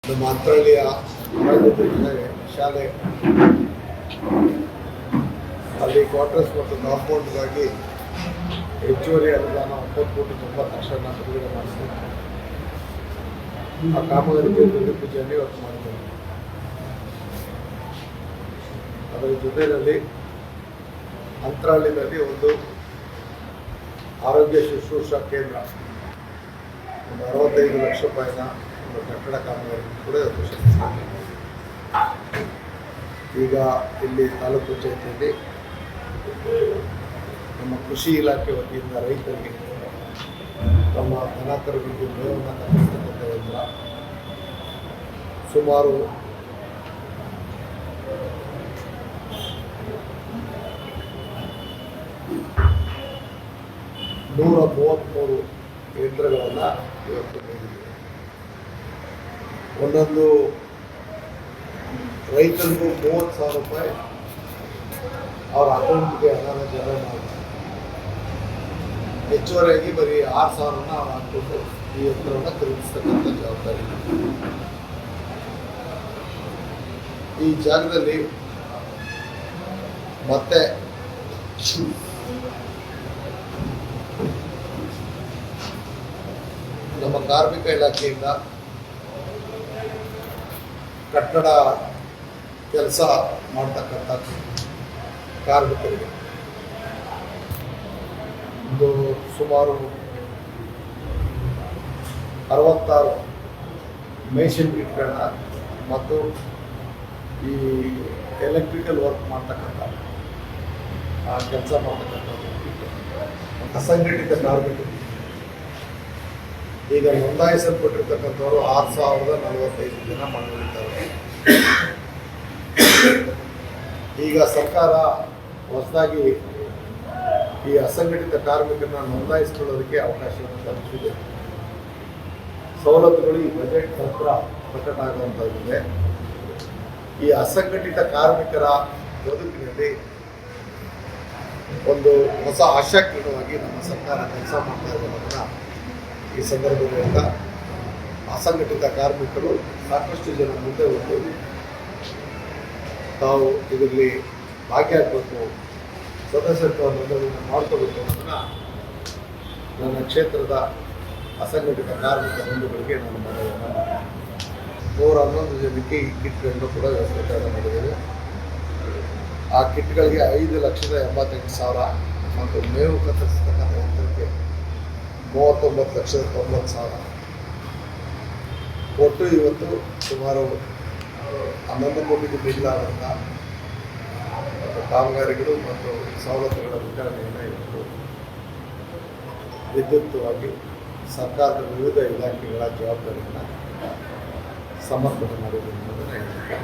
ನಮ್ಮ ಮಂತ್ರಾಲಯ ಶಾಲೆ ಅಲ್ಲಿ ಕ್ವಾರ್ಟರ್ಸ್ ಮತ್ತು ಕಾಂಪೌಂಡ್ಗಾಗಿ ಹೆಚ್ಚುವರಿ ಅನುದಾನ 9,90,00,000 ಬಿಡುಗಡೆ ಮಾಡಿಸಿದೆ. ಆ ಕಾಮಗಾರಿಗೆ ಪೂಜೆಯನ್ನು ಇವತ್ತು ಮಾಡಿದ್ದೇವೆ. ಅದರ ಜೊತೆಯಲ್ಲಿ ಮಂತ್ರಾಲಯದಲ್ಲಿ ಒಂದು ಆರೋಗ್ಯ ಶುಶ್ರೂಷಾ ಕೇಂದ್ರ ಒಂದು 65 ಲಕ್ಷ ರೂಪಾಯಿನ ಒಂದು ಕಟ್ಟಡ ಕಾಮಗಾರಿ ಕೂಡ ಈಗ ಇಲ್ಲಿ ತಾಲೂಕು ಪಂಚಾಯತಿಯಲ್ಲಿ ನಮ್ಮ ಕೃಷಿ ಇಲಾಖೆ ವತಿಯಿಂದ ರೈತರಿಗೆ ತಮ್ಮ ದನಕರುಗಳಿಗೆ ಮೇವನ್ನು ತಪ್ಪಿಸ್ತಕ್ಕಂಥ ಯಂತ್ರ ಸುಮಾರು 133 ಯಂತ್ರಗಳನ್ನು ಇವತ್ತು ನೀಡಿದ್ದೀವಿ. ಒಂದೊಂದು ರೈತರಿಗೂ 30,000 ರೂಪಾಯಿ ಅವರ ಅಕೌಂಟ್ಗೆ ಹಣನ ಜಮಾ ಮಾಡ್ತಾರೆ. ಹೆಚ್ಚುವರಿಯಾಗಿ ಬರೀ 6,000ನ ಅವ್ರು ಹಾಕ್ಬಿಟ್ಟು ಈ ಯಂತ್ರವನ್ನು ಖರೀದಿಸ್ತಕ್ಕಂಥ ಜವಾಬ್ದಾರಿ. ಈ ಜಾಗದಲ್ಲಿ ಮತ್ತೆ ನಮ್ಮ ಕಾರ್ಮಿಕ ಇಲಾಖೆಯಿಂದ ಕಟ್ಟಡ ಕೆಲಸ ಮಾಡ್ತಕ್ಕಂಥ ಕಾರ್ಮಿಕರಿಗೆ ಒಂದು ಸುಮಾರು 66 ಮೇಷನ್ ಕಿಟ್ಗಳನ್ನ ಮತ್ತು ಈ ಎಲೆಕ್ಟ್ರಿಕಲ್ ವರ್ಕ್ ಮಾಡ್ತಕ್ಕಂಥ ಕೆಲಸ ಮಾಡ್ತಕ್ಕಂಥದ್ದು ಅಸಂಘಟಿತ ಕಾರ್ಮಿಕರು ಈಗ ನೋಂದಾಯಿಸಲ್ಪಟ್ಟಿರ್ತಕ್ಕಂಥವ್ರು 6,045 ಜನ ಮಾಡಿದ್ದಾರೆ. ಈಗ ಸರ್ಕಾರ ಹೊಸದಾಗಿ ಈ ಅಸಂಘಟಿತ ಕಾರ್ಮಿಕರನ್ನ ನೋಂದಾಯಿಸಿಕೊಳ್ಳೋದಕ್ಕೆ ಅವಕಾಶವನ್ನು ಕಲ್ಪಿಸಿದೆ. ಸವಲತ್ತುಗಳು ಈ ಬಜೆಟ್ ಹತ್ರ ಪ್ರಕಟ ಆಗುವಂಥದ್ದಿದೆ. ಈ ಅಸಂಘಟಿತ ಕಾರ್ಮಿಕರ ಬದುಕಿನಲ್ಲಿ ಒಂದು ಹೊಸ ಆಶಾಕಿರಣವಾಗಿ ನಮ್ಮ ಸರ್ಕಾರ ಕೆಲಸ ಮಾಡ್ತಾ ಇರೋದನ್ನು ಈ ಸಂದರ್ಭದಿಂದ ಅಸಂಘಟಿತ ಕಾರ್ಮಿಕರು ಸಾಕಷ್ಟು ಜನ ಮುಂದೆ ಬಂದು ತಾವು ಇದರಲ್ಲಿ ಭಾಗಿಯಾಗಬೇಕು, ಸದಸ್ಯತ್ವ ನೋಂದಣಿಯನ್ನು ಮಾಡ್ಕೋಬೇಕು ಅನ್ನೋದನ್ನು ನನ್ನ ಕ್ಷೇತ್ರದ ಅಸಂಘಟಿತ ಕಾರ್ಮಿಕ ಬಂಧುಗಳಿಗೆ ನಾನು ಮನವಿಯನ್ನು ಮಾಡಿದೆ. 111 ಜನಕ್ಕೆ ಈ ಕಿಟ್ಗಳನ್ನು ಕೂಡ ವ್ಯವಸ್ಥೆ ಮಾಡಿದ್ದೇವೆ. ಆ ಕಿಟ್ಗಳಿಗೆ 5,88,000 ಮತ್ತು ಮೇವು ಕತ್ತರಿಸತಕ್ಕಂಥ ಯಂತ್ರಕ್ಕೆ 39,90,000 ಒಟ್ಟು ಇವತ್ತು ಸುಮಾರು 11 ಕೋಟಿಗೂ ಮೀಸಲಾದಂಥ ಕಾಮಗಾರಿಗಳು ಮತ್ತು ಸವಲತ್ತುಗಳ ವಿತರಣೆಯನ್ನು ಇವತ್ತು ವಿದ್ಯುಕ್ತವಾಗಿ ಸರ್ಕಾರದ ವಿವಿಧ ಇಲಾಖೆಗಳ ಜವಾಬ್ದಾರಿಯನ್ನು ಸಮರ್ಪಣೆ ಮಾಡಿದೆ ಅನ್ನೋದನ್ನು ಹೇಳಲಿಕ್ಕೆ